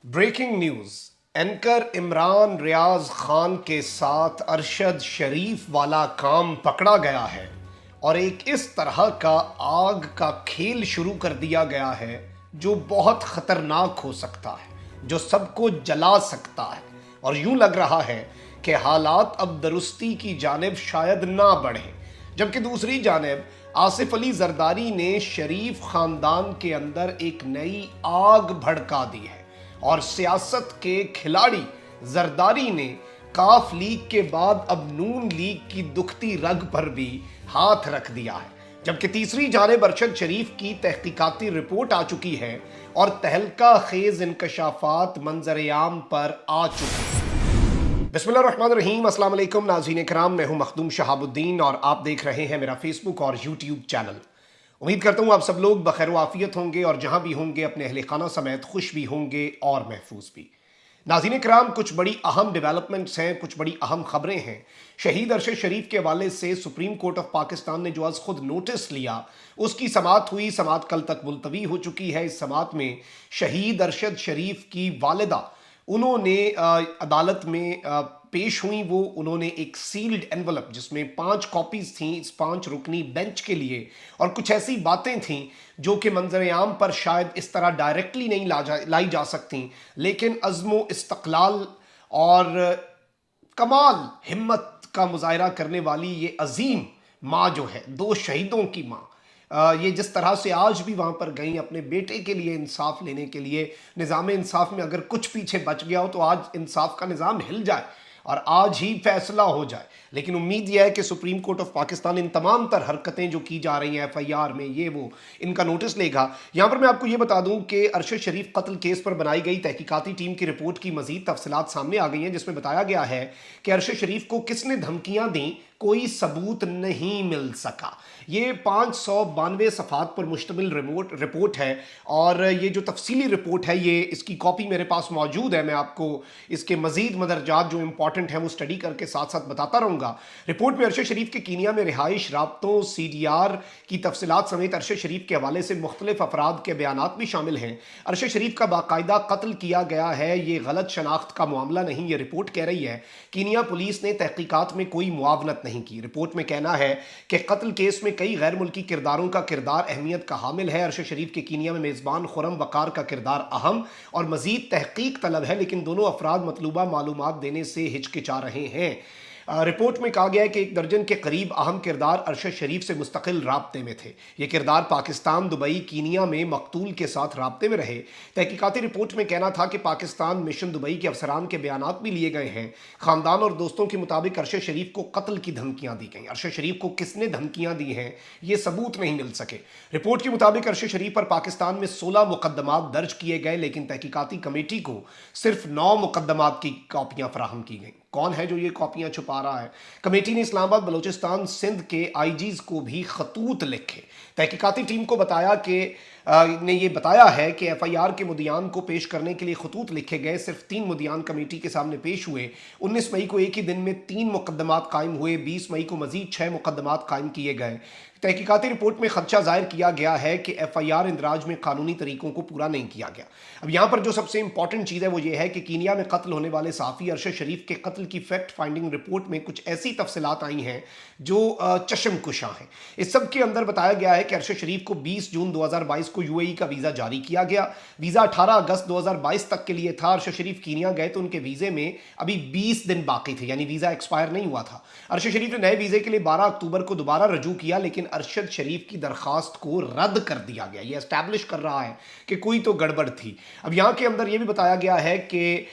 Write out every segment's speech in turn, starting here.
Breaking news. Anchor Imran Riaz Khan के साथ अरशद शरीफ वाला काम पकड़ा गया है और एक इस तरह का आग का खेल शुरू कर दिया गया है जो बहुत खतरनाक हो सकता है, जो सबको जला सकता है। और यूं लग रहा है कि हालात अब दुरुस्ती की जानिब शायद ना बढ़ें, जबकि दूसरी जानिब आसिफ अली जरदारी ने शरीफ खानदान के अंदर एक नई आग भड़का दी है और सियासत के खिलाड़ी जरदारी ने काफ लीग के बाद अब नून लीग की दुखती रग पर भी हाथ रख दिया है। जबकि तीसरी जानिब अरशद शरीफ की तहकीकाती रिपोर्ट आ चुकी है और तहलका खेज इंकशाफात मंजर-ए-आम पर आ चुके हैं। बिस्मिल्लाहिर्रहमानिर्रहीम, अस्सलाम वालेकुम नाज़रीन किराम, मैं हूं मखदूम शहाबुद्दीन और आप देख रहे हैं मेरा फेसबुक और यूट्यूब चैनल। उम्मीद करता हूँ आप सब लोग बखैर वाफियत होंगे और जहाँ भी होंगे अपने अहले खाना समेत खुश भी होंगे और महफूज भी। नाज़रीन किराम, कुछ बड़ी अहम डेवलपमेंट्स हैं, कुछ बड़ी अहम खबरें हैं। शहीद अरशद शरीफ के हवाले से सुप्रीम कोर्ट ऑफ पाकिस्तान ने जो आज खुद नोटिस लिया, उसकी समाअत हुई। समाअत कल तक मुलतवी हो चुकी है। इस समाअत में शहीद अरशद शरीफ की वालिदा उन्होंने अदालत में पेश हुई। वो उन्होंने एक सील्ड एनवलप जिसमें 5 कॉपीज थीं इस 5 रुकनी बेंच के लिए, और कुछ ऐसी बातें थीं जो कि मंजर-ए-आम पर शायद इस तरह डायरेक्टली नहीं लाई जा सकती, लेकिन अज़्म इस्तक़लाल और कमाल हिम्मत का मुजाहरा करने वाली ये अजीम माँ जो है, 2 शहीदों की माँ, ये जिस तरह से आज भी वहाँ पर गई अपने बेटे के लिए इंसाफ लेने के लिए। निज़ाम इंसाफ में अगर कुछ पीछे बच गया हो तो आज इंसाफ का निज़ाम हिल जाए और आज ही फैसला हो जाए। लेकिन उम्मीद यह है कि सुप्रीम कोर्ट ऑफ पाकिस्तान इन तमाम तर हरकतें जो की जा रही हैं FIR में, ये वो, इनका नोटिस लेगा। यहाँ पर मैं आपको ये बता दूं कि अरशद शरीफ कत्ल केस पर बनाई गई तहकीकाती टीम की रिपोर्ट की मजीद तफसीलात सामने आ गई हैं, जिसमें बताया गया है कि अरशद शरीफ को किसने धमकियां दी, कोई सबूत नहीं मिल सका। ये 592 सफ़ात पर मुश्तमिल रिपोर्ट है और ये जो तफसीली रिपोर्ट है, ये इसकी कॉपी मेरे पास मौजूद है। मैं आपको इसके मजीद मदरजात जो इंपॉर्टेंट हैं वो स्टडी करके साथ साथ बताता रहूँगा। रिपोर्ट में अरशद शरीफ के कीनिया में रिहाइश, राब्तों, CDR की तफसीलात समेत अरशद शरीफ के हवाले से मुख्तलिफ अफराद के बयानात भी शामिल हैं। अरशद शरीफ का बाकायदा कत्ल किया गया है, ये गलत शनाख्त का मामला नहीं, ये रिपोर्ट कह रही है। कीनिया पुलिस ने तहकीकात में कोई मुआवनत नहीं की। रिपोर्ट में कहना है कि कत्ल केस में कई गैर मुल्की किरदारों का किरदार अहमियत का हामिल है। अरशद शरीफ के कीनिया में मेज़बान खुरम वकार का किरदार अहम और मजीद तहकीक तलब है, लेकिन दोनों अफराद मतलूबा मालूमात देने से हिचकिचा रहे हैं। रिपोर्ट में कहा गया है कि 1 दर्जन के करीब अहम किरदार अरशद शरीफ से मुस्तकिल राब्ते में थे। ये किरदार पाकिस्तान, दुबई, कीनिया में मकतूल के साथ राब्ते में रहे। तहकीकाती रिपोर्ट में कहना था कि पाकिस्तान मिशन दुबई के अफसरान के बयानात भी लिए गए हैं। खानदान और दोस्तों के मुताबिक अरशद शरीफ को कत्ल की धमकियां दी गई। अरशद शरीफ को किसने धमकियां दी हैं, ये सबूत नहीं मिल सके। रिपोर्ट के मुताबिक अरशद शरीफ पर पाकिस्तान में 16 मुकदमात दर्ज किए गए, लेकिन तहकीकाती कमेटी को सिर्फ 9 मुकदमात की कॉपियां फराहम की गई। कौन है जो ये कॉपियां छुपा रहा है? कमेटी ने इस्लामाबाद, बलूचिस्तान, सिंध के IGs को भी खतूत लिखे। तहकीकाती टीम को बताया कि ने ये बताया है कि FIR के मुदियान को पेश करने के लिए खतूत लिखे गए। सिर्फ 3 मुदियान कमेटी के सामने पेश हुए। 19 मई को एक ही दिन में 3 मुकदमात कायम हुए। 20 मई को मजीद 6 मुकदमात कायम किए गए। तहकीकाती रिपोर्ट में खदशा जाहिर किया गया है कि FIR इंदराज में कानूनी तरीकों को पूरा नहीं किया गया। अब यहाँ पर जो सबसे इंपॉर्टेंट चीज़ है वो ये है कि कीनिया में कत्ल होने वाले सहाफ़ी अरशद शरीफ के कत्ल की फैक्ट फाइंडिंग रिपोर्ट में कुछ ऐसी तफसीलात आई हैं जो चशमकुशा हैं। इस सब के अंदर बताया गया है कि अरशद शरीफ को 20 जून 2022 को UAE का वीज़ा जारी किया गया। वीज़ा 18 अगस्त 2022 तक के लिए था। अरशद शरीफ कीनिया गए तो उनके वीज़े में अभी 20 दिन बाकी थे, यानी वीज़ा एक्सपायर नहीं हुआ था। अरशद शरीफ ने नए वीज़े के लिए 12 अक्टूबर को दोबारा रजू किया, लेकिन अरशद शरीफ की दरखास्त को रद्द कर दिया गया। यह एस्टैब्लिश कर रहा है कि कोई तो गड़बड़ थी। अब यहाँ के अंदर यह भी बताया गया है कि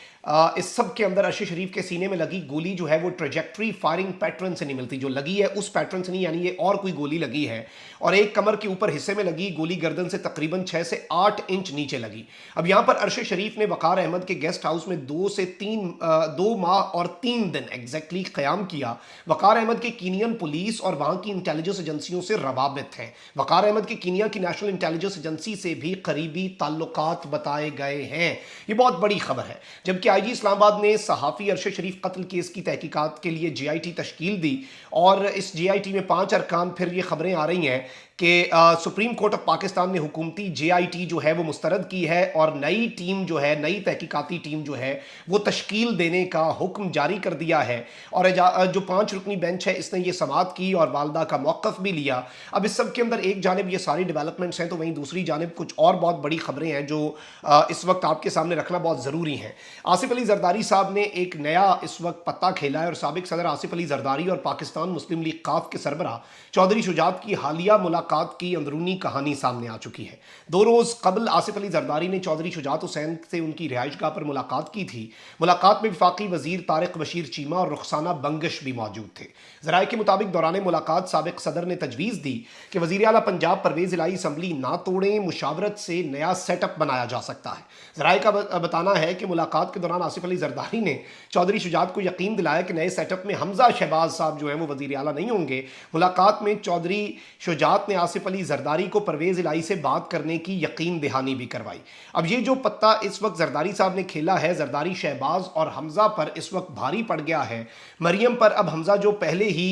इस सब के अंदर अरशद शरीफ के सीने में लगी गोली जो है वो ट्रेजेक्ट्री फायरिंग पैटर्न से नहीं मिलती, जो लगी है उस पैटर्न से नहीं, यानी ये और कोई गोली लगी है। और एक कमर के ऊपर हिस्से में लगी गोली गर्दन से तकरीबन 6 से 8 इंच नीचे लगी। अब यहाँ पर अरशद शरीफ ने वकार अहमद के गेस्ट हाउस में 2 माह और 3 दिन एग्जैक्टली क़याम किया। वकार अहमद के कीनियन पुलिस और वहाँ की इंटेलिजेंस एजेंसियों से रवाबित हैं। वकार अहमद के कीनिया की नेशनल इंटेलिजेंस एजेंसी से भी करीबी ताल्लुकात बताए गए हैं। ये बहुत बड़ी खबर है। जबकि IG इस्लामाबाद ने सहाफ़ी अरशद शरीफ कत्ल केस की तहकीकात के लिए JIT तश्कील दी और इस JIT में 5 अरकान। फिर ये खबरें आ रही हैं کہ سپریم کورٹ آف پاکستان نے حکومتی JIT جو ہے وہ مسترد کی ہے اور نئی ٹیم جو ہے، نئی تحقیقاتی ٹیم جو ہے وہ تشکیل دینے کا حکم جاری کر دیا ہے، اور جو 5 رکنی بینچ ہے اس نے یہ سماعت کی اور والدہ کا موقف بھی لیا۔ اب اس سب کے اندر ایک جانب یہ ساری ڈیولپمنٹس ہیں، تو وہیں دوسری جانب کچھ اور بہت بڑی خبریں ہیں جو اس وقت آپ کے سامنے رکھنا بہت ضروری ہیں۔ آصف علی زرداری صاحب نے ایک نیا اس وقت پتہ کھیلا ہے، اور سابق صدر آصف علی زرداری اور پاکستان مسلم لیگ ق کے سربراہ چودھری شجاعت کی حالیہ ملاقات کی اندرونی کہانی سامنے آ چکی ہے۔ 2 روز قبل آصف علی زرداری نے چودھری شجاعت حسین سے ان کی رہائش گاہ پر ملاقات کی تھی۔ ملاقات میں وفاقی وزیر طارق بشیر چیمہ اور رخسانہ بنگش بھی موجود تھے۔ ذرائع کے مطابق دوران ملاقات سابق صدر نے تجویز دی کہ وزیر اعلیٰ پنجاب پرویز الہی اسمبلی نہ توڑیں، مشاورت سے نیا سیٹ اپ بنایا جا سکتا ہے۔ ذرائع کا بتانا ہے کہ ملاقات کے دوران آصف علی زرداری نے چودھری شجاعت کو یقین دلایا کہ نئے سیٹ اپ میں حمزہ شہباز صاحب جو ہیں وہ وزیر اعلیٰ نہیں ہوں گے۔ ملاقات میں چودھری شجاعت نے آصف علی زرداری کو پرویز الہی سے بات کرنے کی یقین دہانی بھی کروائی۔ اب یہ جو پتہ اس وقت زرداری صاحب نے کھیلا ہے، زرداری شہباز اور حمزہ پر اس وقت بھاری پڑ گیا ہے۔ مریم پر اب حمزہ جو پہلے ہی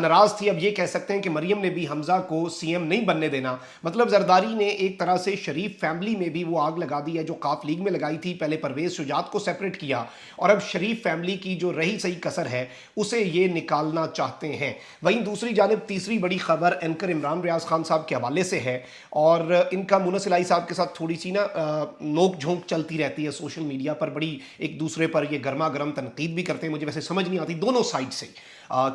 ناراض تھی، اب یہ کہہ سکتے ہیں کہ مریم نے بھی حمزہ کو CM نہیں بننے دینا۔ مطلب زرداری نے ایک طرح سے شریف فیملی میں بھی وہ آگ لگا دی ہے جو ق لیگ میں لگائی تھی۔ پہلے پرویز شجاعت کو سیپریٹ کیا اور اب شریف فیملی کی جو رہی صحیح کسر ہے اسے یہ نکالنا چاہتے ہیں۔ وہیں دوسری جانب تیسری بڑی خبر اینکر عمران ریاض خان صاحب کے حوالے سے ہے، اور ان کا مونس الہی صاحب کے ساتھ تھوڑی سی نوک جھونک چلتی رہتی ہے سوشل میڈیا پر، بڑی ایک دوسرے پر یہ گرما گرم تنقید بھی کرتے ہیں۔ مجھے ویسے سمجھ نہیں آتی دونوں سائڈ سے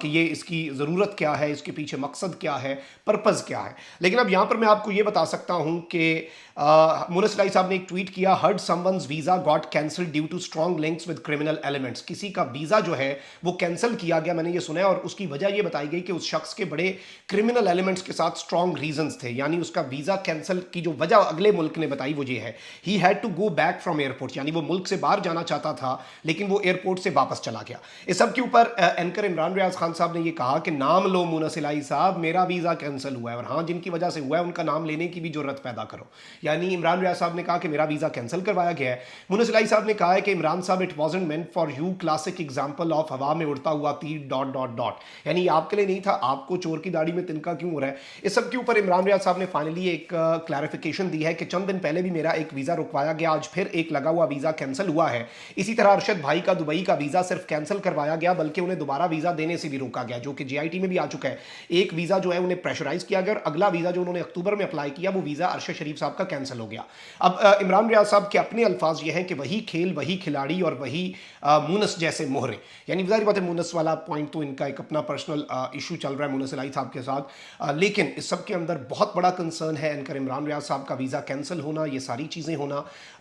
کہ یہ اس کی ضرورت کیا ہے، اس کے پیچھے مقصد کیا ہے، پرپز کیا ہے۔ لیکن اب یہاں پر میں آپ کو یہ بتا سکتا ہوں کہ مونس الہی صاحب نے ایک ٹویٹ کیا، heard some ones visa got cancel due to strong links with criminal elements. کسی کا ویزا جو ہے وہ کینسل کیا گیا، میں نے یہ سنا ہے، اور اس کی وجہ یہ بتائی گئی کہ اس شخص کے بڑے کرمنل ایلیمنٹس کے ساتھ اسٹرانگ ریزنز تھے، یعنی اس کا ویزا کینسل کی جو وجہ اگلے ملک نے بتائی وہ یہ ہے، he had to go back from airport, یعنی وہ ملک سے باہر جانا چاہتا تھا لیکن وہ ایئرپورٹ سے واپس چلا گیا۔ اس سب کے اوپر اینکر عمران ریاض خان صاحب نے یہ کہا کہ نام لو مونس الہی صاحب، میرا ویزا کینسل ہوا ہے، اور ہاں جن کی وجہ سے ہوا ہے ان کا نام لینے کی بھی جرت پیدا کرو۔ یعنی عمران ریاض صاحب نے کہا کہ میرا ویزا کینسل کروایا گیا ہے۔ مونس الہی صاحب نے کہا ہے کہ عمران صاحب it wasn't meant for you, classic example of ہوا میں اڑتا ہوا تیر ڈاٹ ڈاٹ ڈاٹ، یعنی آپ کے لیے نہیں تھا، آپ کو چور کی داڑھی میں تنکا کیوں ہو رہا ہے۔ اس سب کے اوپر عمران ریاض صاحب نے فائنلی ایک کلیریفیکیشن دی ہے کہ چند دن پہلے بھی میرا ایک ویزا رکوایا گیا، آج پھر ایک لگا ہوا ویزا کینسل ہوا ہے۔ اسی طرح ارشد بھائی کا دبئی کا ویزا صرف کینسل کروایا گیا بلکہ انہیں دوبارہ ویزا دینے سے بھی روکا گیا، جو کہ JIT میں بھی آ چکا ہے۔ ایک ویزا جو ہے انہیں پریشرائز کیا گیا، اور اگلا ویزا جو انہوں نے اکتوبر میں اپلائی کیا وہ ویزا ارشد شریف صاحب کا کینسل ہو گیا۔ اب عمران ریاض صاحب کے اپنے الفاظ یہ ہیں کہ وہی کھیل، وہی کھلاڑی اور وہی مونس جیسے مہرے، یعنی ظاہر بات ہے مونس والا پوائنٹ تو ان کا ایک اپنا پرسنل ایشو چل رہا ہے مونس الہی صاحب کے ساتھ، لیکن اس سب کے اندر بہت بڑا کنسرن ہے اینکر عمران ریاض صاحب کا ویزا کینسل ہونا، یہ ساری چیزیں ہونا،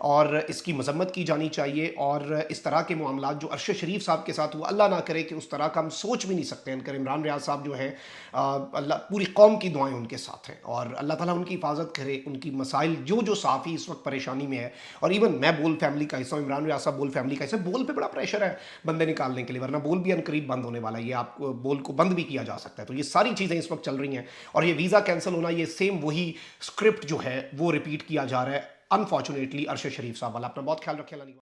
اور اس کی مذمت کی جانی چاہیے۔ اور اس طرح کے معاملات جو ارشد شریف صاحب کے ساتھ وہ اللہ نہ کرے کہ اس طرح کا ہم سوچ بھی نہیں سکتے۔ اینکر عمران ریاض صاحب جو ہیں اللہ پوری قوم کی دعائیں ان کے ساتھ ہیں، اور اللہ تعالیٰ ان کی حفاظت کرے، ان کی مسائل جو صحافی اس وقت پریشانی میں ہے، اور ایون میں بول فیملی کا حصہ ہوں، عمران ریاض صاحب بول فیملی کا حصہ، بول پہ بڑا پریشر ہے بندے نکالنے کے لیے، ورنہ بول بھی عنقریب بند ہونے والا ہے، یہ آپ کو بول کو بند بھی کیا جا سکتا ہے۔ تو یہ ساری چیزیں اس وقت چل رہی ہیں، اور یہ ویزا کینسل ہونا یہ سیم وہی اسکرپٹ جو ہے وہ ریپیٹ کیا جا رہا ہے انفارچونیٹلی ارشد شریف صاحب والا۔ اپنا بہت خیال رکھیں۔